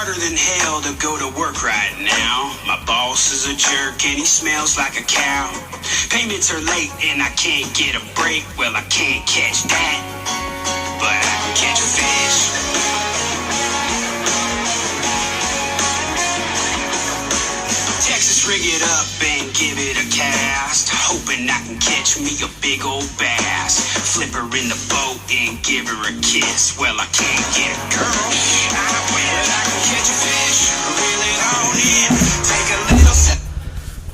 harder than hell to go to work right now. My boss is a jerk and he smells like a cow. Payments are late and I can't get a break. Well, I can't catch that, but I can catch a fish. Texas, rig it up and give it a cast, hoping I can catch me a big old bass. Flip her in the boat and give her a kiss. Well, I can't get a girl, well, I can catch a fish. Reel it on in, take a little sip.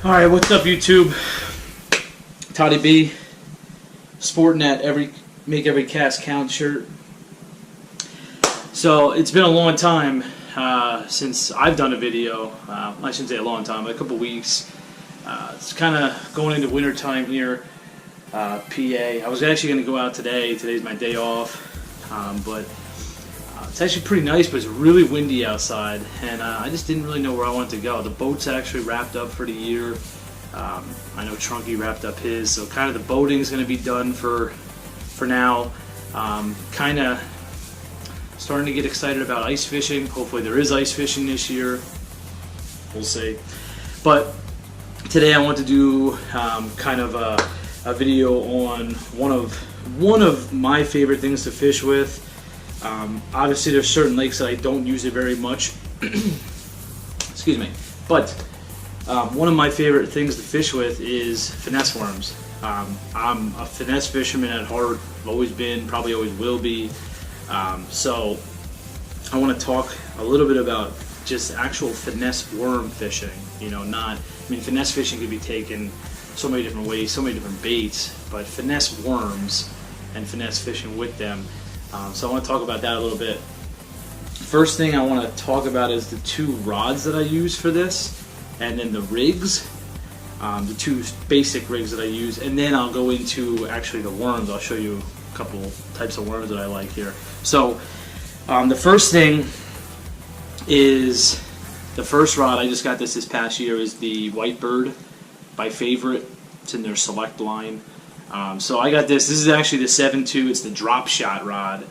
Alright, what's up YouTube? ToddyB, sporting that make every cast count shirt. So it's been a long time since I've done a video. I shouldn't say a long time, but a couple weeks. It's kind of going into winter time here, PA. I was actually going to go out today. Today's my day off, but it's actually pretty nice, but it's really windy outside, and I just didn't really know where I wanted to go. The boat's actually wrapped up for the year. I know Trunky wrapped up his, so kind of the boating is going to be done for now. Kind of starting to get excited about ice fishing. Hopefully there is ice fishing this year. We'll see. But today I want to do kind of a video on one of my favorite things to fish with. Obviously there's certain lakes that I don't use it very much. Excuse me. But one of my favorite things to fish with is finesse worms. I'm a finesse fisherman at heart. I've always been, probably always will be. So I want to talk a little bit about just actual finesse worm fishing. You know, finesse fishing can be taken so many different ways, so many different baits, but finesse worms and finesse fishing with them. So I want to talk about that a little bit. First thing I want to talk about is the two rods that I use for this, and then the rigs, the two basic rigs that I use, and then I'll go into actually the worms. I'll show you a couple types of worms that I like here. So the first thing is, the first rod, I just got this past year, is the Whitebird by Favorite. It's in their select line. So I got this. This is actually the 7.2. It's the drop shot rod.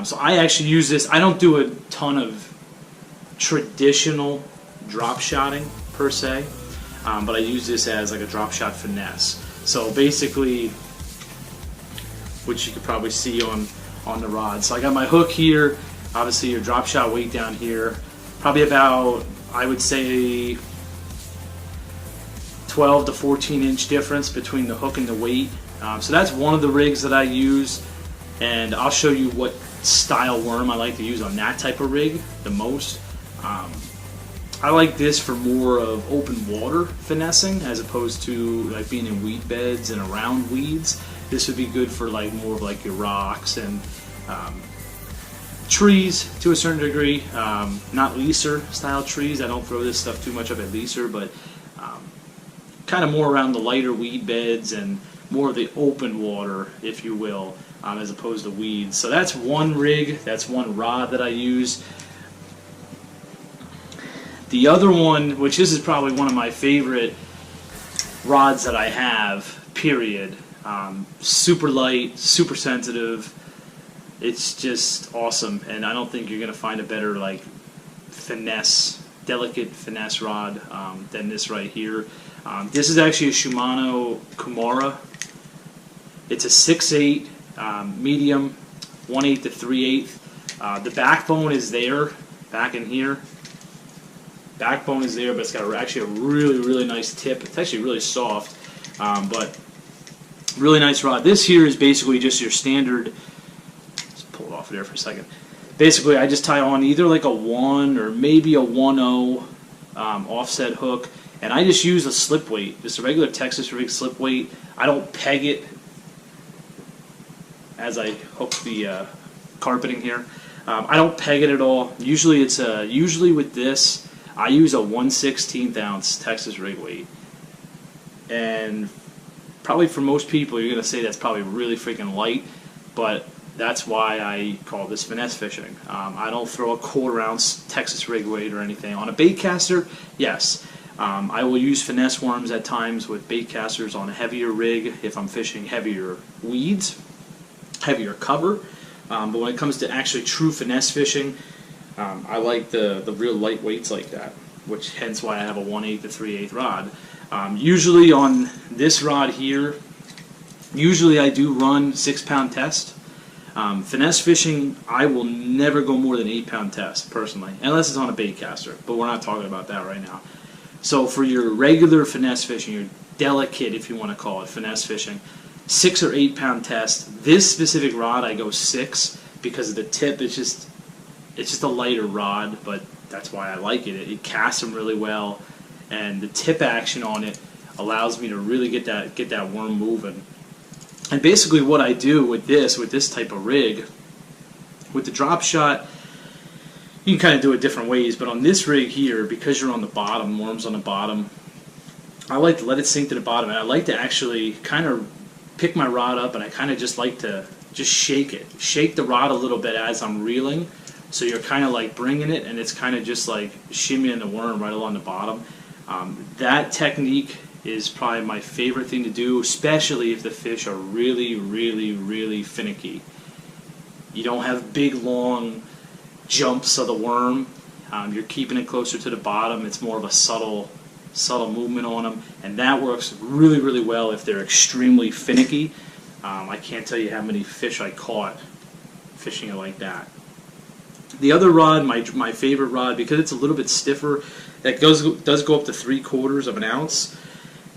So I actually use this. I don't do a ton of traditional drop shotting per se, but I use this as like a drop shot finesse. So basically, which you could probably see on the rod. So I got my hook here. Obviously your drop shot weight down here. Probably about, I would say, 12 to 14 inch difference between the hook and the weight. So that's one of the rigs that I use, and I'll show you what style worm I like to use on that type of rig the most. I like this for more of open water finessing as opposed to like being in weed beds and around weeds. This would be good for like more of like your rocks and trees to a certain degree. Not leaser style trees. I don't throw this stuff too much up at leaser, but kind of more around the lighter weed beds and more of the open water, if you will, as opposed to weeds. So that's one rig, that's one rod that I use. The other one, which this is probably one of my favorite rods that I have, period. Super light, super sensitive. It's just awesome, and I don't think you're going to find a better like finesse, delicate finesse rod than this right here. This is actually a Shimano Kumara. It's a 6/8 medium, 1/8 to 3/8. The backbone is there, back in here. Backbone is there, but it's got actually a really nice tip. It's actually really soft, but really nice rod. This here is basically just your standard. Let's pull it off there for a second. Basically, I just tie on either like a 1 or maybe a 1/0 offset hook, and I just use a slip weight, just a regular Texas rig slip weight. I don't peg it as I hook the carpeting here. I don't peg it at all. Usually with this, I use a 1/16 ounce Texas rig weight, and probably for most people you're going to say that's probably really freaking light, but that's why I call this finesse fishing. I don't throw a 1/4 ounce Texas rig weight or anything. On a bait caster, yes. I will use finesse worms at times with bait casters on a heavier rig if I'm fishing heavier weeds, heavier cover. But when it comes to actually true finesse fishing, I like the real light weights like that, which hence why I have a 1/8 to 3/8 rod. Usually on this rod here, usually I do run 6-pound test. Finesse fishing, I will never go more than 8-pound test personally, unless it's on a bait caster. But we're not talking about that right now. So for your regular finesse fishing, your delicate, if you want to call it, finesse fishing, 6 or 8-pound test. This specific rod, I go 6 because of the tip. It's just a lighter rod, but that's why I like it. It casts them really well, and the tip action on it allows me to really get that worm moving. And basically, what I do with this type of rig, with the drop shot, you can kind of do it different ways. But on this rig here, because you're on the bottom, worms on the bottom, I like to let it sink to the bottom, and I like to actually kind of pick my rod up, and I kind of just like to just shake the rod a little bit as I'm reeling. So you're kind of like bringing it, and it's kind of just like shimmying the worm right along the bottom. That technique is probably my favorite thing to do, especially if the fish are really, really, really finicky. You don't have big, long jumps of the worm. You're keeping it closer to the bottom. It's more of a subtle movement on them, and that works really, really well if they're extremely finicky. I can't tell you how many fish I caught fishing it like that. The other rod, my favorite rod, because it's a little bit stiffer, that does go up to 3/4 of an ounce.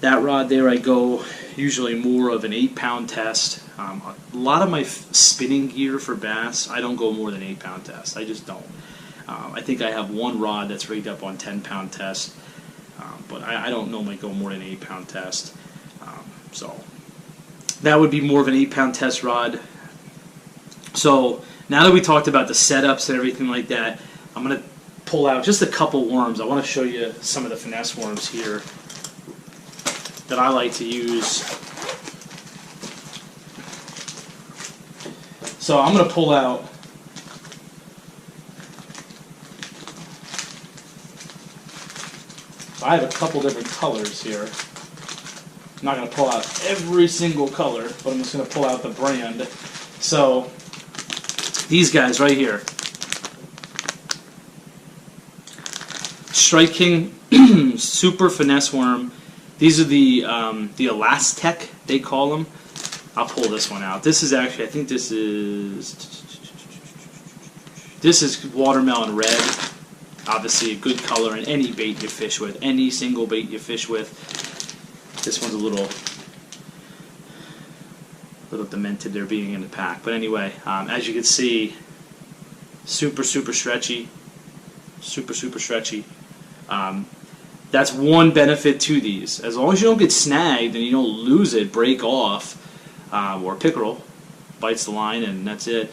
That rod there, I go usually more of an 8-pound test. A lot of my spinning gear for bass, I don't go more than 8-pound test. I just don't. I think I have one rod that's rigged up on 10-pound test, but I don't normally go more than 8-pound test. So that would be more of an 8-pound test rod. So now that we talked about the setups and everything like that, I'm going to pull out just a couple worms. I want to show you some of the finesse worms here that I like to use. So I'm going to pull out I have a couple different colors here. I'm not going to pull out every single color, but I'm just going to pull out the brand. So these guys right here, Strike King Super Finesse Worm. These are the Elastec, they call them. I'll pull this one out. This is actually, I think this is watermelon red. Obviously a good color in any bait you fish with, any single bait you fish with. This one's a little demented there being in the pack. But anyway, as you can see, super stretchy. Super stretchy. That's one benefit to these. As long as you don't get snagged and you don't lose it, break off, or pickerel bites the line and that's it.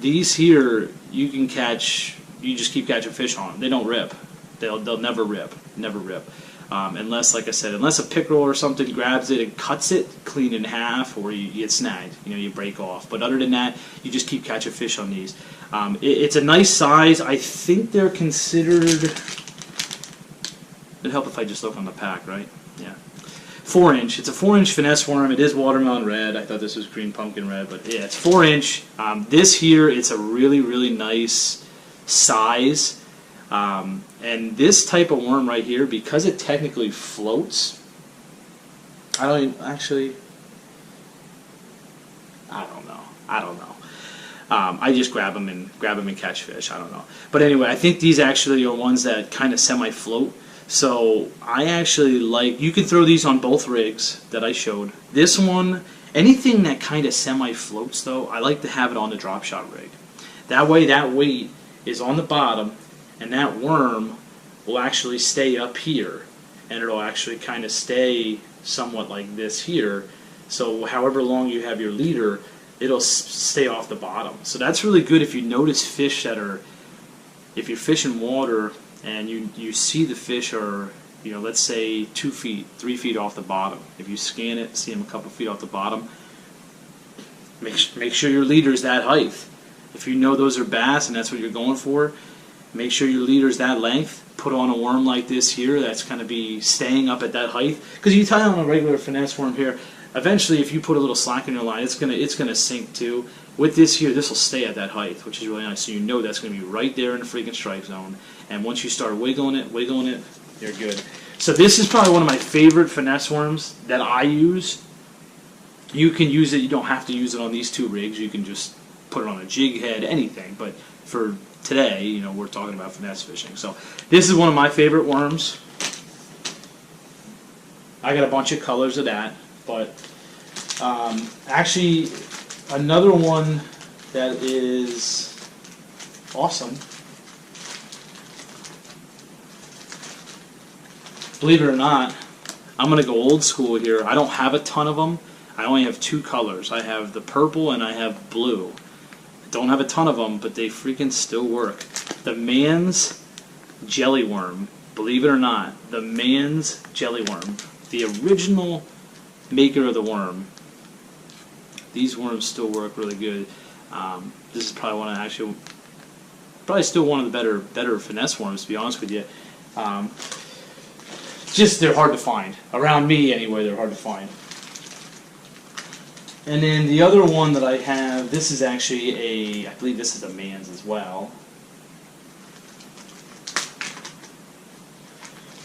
These here, you can catch, you just keep catching fish on them. They don't rip. They'll never rip. Never rip. Unless, like I said, unless a pickerel or something grabs it and cuts it clean in half, or you get snagged, you break off. But other than that, you just keep catching fish on these. It's a nice size. I think they're considered, it'd help if I just look on the pack, right? Yeah. 4-inch. It's a 4-inch finesse worm. It is watermelon red. I thought this was green pumpkin red, but yeah, it's 4-inch. This here, it's a really nice size. And this type of worm right here, because it technically floats, I don't know. I just grab them and catch fish. I don't know. But anyway, I think these actually are ones that kind of semi-float. So I actually like, you can throw these on both rigs that I showed. This one, anything that kind of semi-floats though, I like to have it on the drop shot rig. That way that weight is on the bottom, and that worm will actually stay up here, and it'll actually kind of stay somewhat like this here. So however long you have your leader, it'll stay off the bottom. So that's really good if you notice fish that are, if you're fishing water and you see the fish are, let's say 2 feet, 3 feet off the bottom. If you scan it, see them a couple feet off the bottom, make sure your leader's that height. If you know those are bass and that's what you're going for, make sure your leader's that length. Put on a worm like this here that's going to be staying up at that height. Because you tie on a regular finesse worm here, eventually if you put a little slack in your line, it's gonna sink too. with this here, this will stay at that height, which is really nice. So you know that's going to be right there in the freaking strike zone. And once you start wiggling it, you're good. So this is probably one of my favorite finesse worms that I use. You can use it. You don't have to use it on these two rigs. You can just put it on a jig head, anything. But for today, you know, we're talking about finesse fishing. So this is one of my favorite worms. I got a bunch of colors of that, but actually another one that is awesome, believe it or not, I'm going to go old school here. I don't have a ton of them. I only have two colors. I have the purple and I have blue. I don't have a ton of them, but they freaking still work. The Man's Jelly Worm, believe it or not, the Man's Jelly Worm, the original maker of the worm. These worms still work really good. This is probably probably still one of the better finesse worms, to be honest with you. Just they're hard to find. Around me, anyway, they're hard to find. And then the other one that I have, this is actually I believe this is a Man's as well.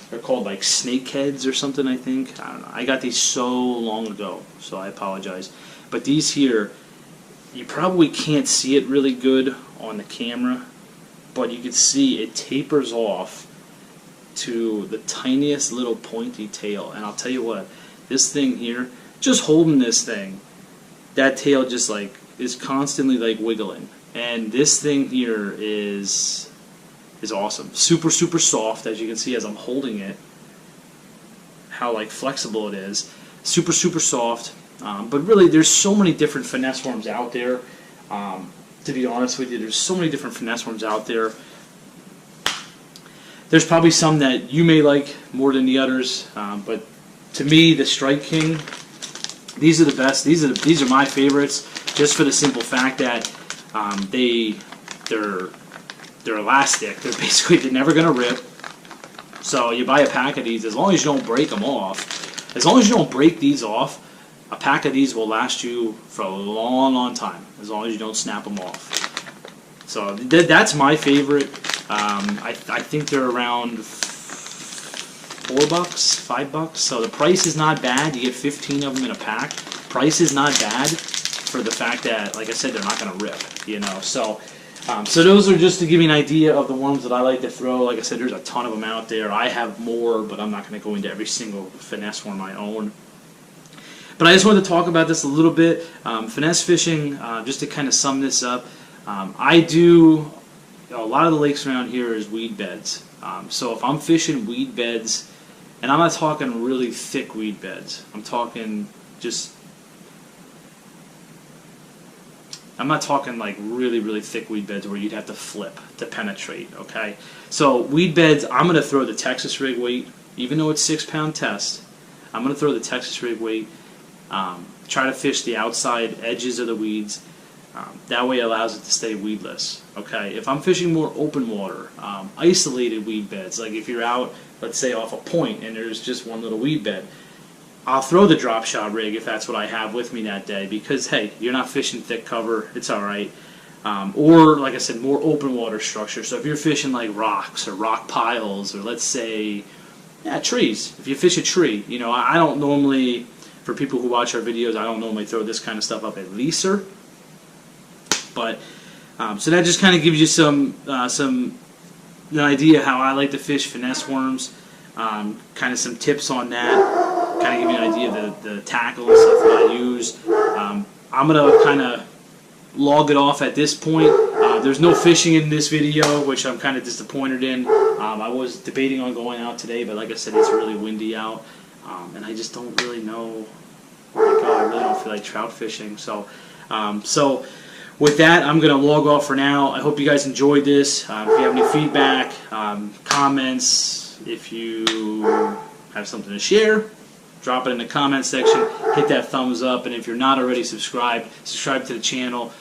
They're called like snakeheads or something, I think. I don't know. I got these so long ago, so I apologize. But these here, you probably can't see it really good on the camera, but you can see it tapers off to the tiniest little pointy tail. And I'll tell you what, this thing here, just holding this thing, that tail just like is constantly like wiggling. And this thing here is awesome. Super, super soft, as you can see as I'm holding it, how like flexible it is. Super, super soft. But really, there's so many different finesse worms out there. To be honest with you, there's so many different finesse worms out there. There's probably some that you may like more than the others, but to me, the Strike King, these are the best. These are my favorites, just for the simple fact that they're elastic. They're never gonna rip. So you buy a pack of these, as long as you don't break them off. As long as you don't break these off, a pack of these will last you for a long, long time, as long as you don't snap them off. So that's my favorite. I think they're around $4, $5. So the price is not bad. You get 15 of them in a pack. Price is not bad for the fact that, like I said, they're not going to rip. You know, so those are just to give you an idea of the worms that I like to throw. Like I said, there's a ton of them out there. I have more, but I'm not going to go into every single finesse worm I own. But I just wanted to talk about this a little bit. Finesse fishing, just to kind of sum this up, I do, a lot of the lakes around here is weed beds. So if I'm fishing weed beds, and I'm not talking really thick weed beds, I'm not talking like really, really thick weed beds where you'd have to flip to penetrate, okay? So weed beds, I'm going to throw the Texas rig weight, even though it's 6-pound test, I'm going to throw the Texas rig weight. Try to fish the outside edges of the weeds. That way it allows it to stay weedless. Okay, if I'm fishing more open water, isolated weed beds, like if you're out, let's say off a point and there's just one little weed bed, I'll throw the drop shot rig if that's what I have with me that day, because hey, you're not fishing thick cover, it's alright. Or like I said, more open water structure. So if you're fishing like rocks or rock piles, or let's say trees. If you fish a tree, you know, I don't normally, for people who watch our videos, I don't normally throw this kind of stuff up at leaser. But so that just kind of gives you an idea how I like to fish finesse worms. Kind of some tips on that. Kind of give you an idea of the tackle and stuff that I use. I'm gonna kind of log it off at this point. There's no fishing in this video, which I'm kind of disappointed in. I was debating on going out today, but like I said, it's really windy out. And I just don't really know where to go. I really don't feel like trout fishing. So with that, I'm going to log off for now. I hope you guys enjoyed this. If you have any feedback, comments, if you have something to share, drop it in the comment section. Hit that thumbs up. And if you're not already subscribed, subscribe to the channel.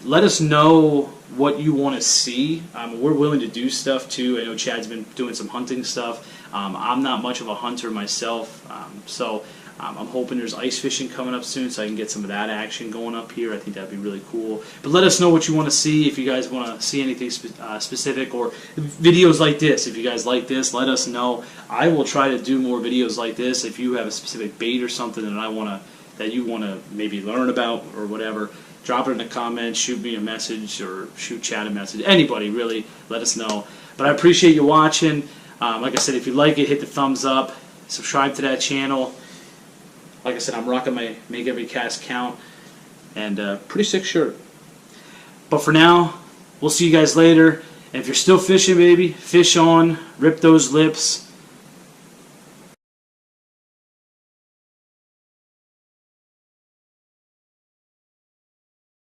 Let us know what you want to see. We're willing to do stuff too. I know Chad's been doing some hunting stuff. I'm not much of a hunter myself, so I'm hoping there's ice fishing coming up soon, so I can get some of that action going up here. I think that'd be really cool. But let us know what you want to see, if you guys want to see anything specific, or videos like this. If you guys like this, let us know. I will try to do more videos like this. If you have a specific bait or something that you want to maybe learn about or whatever, drop it in the comments, shoot me a message, or shoot Chad a message. Anybody, really, let us know. But I appreciate you watching. Like I said, if you like it, hit the thumbs up. Subscribe to that channel. Like I said, I'm rocking my Make Every Cast Count, and pretty sick shirt. But for now, we'll see you guys later. And if you're still fishing, baby, fish on, rip those lips.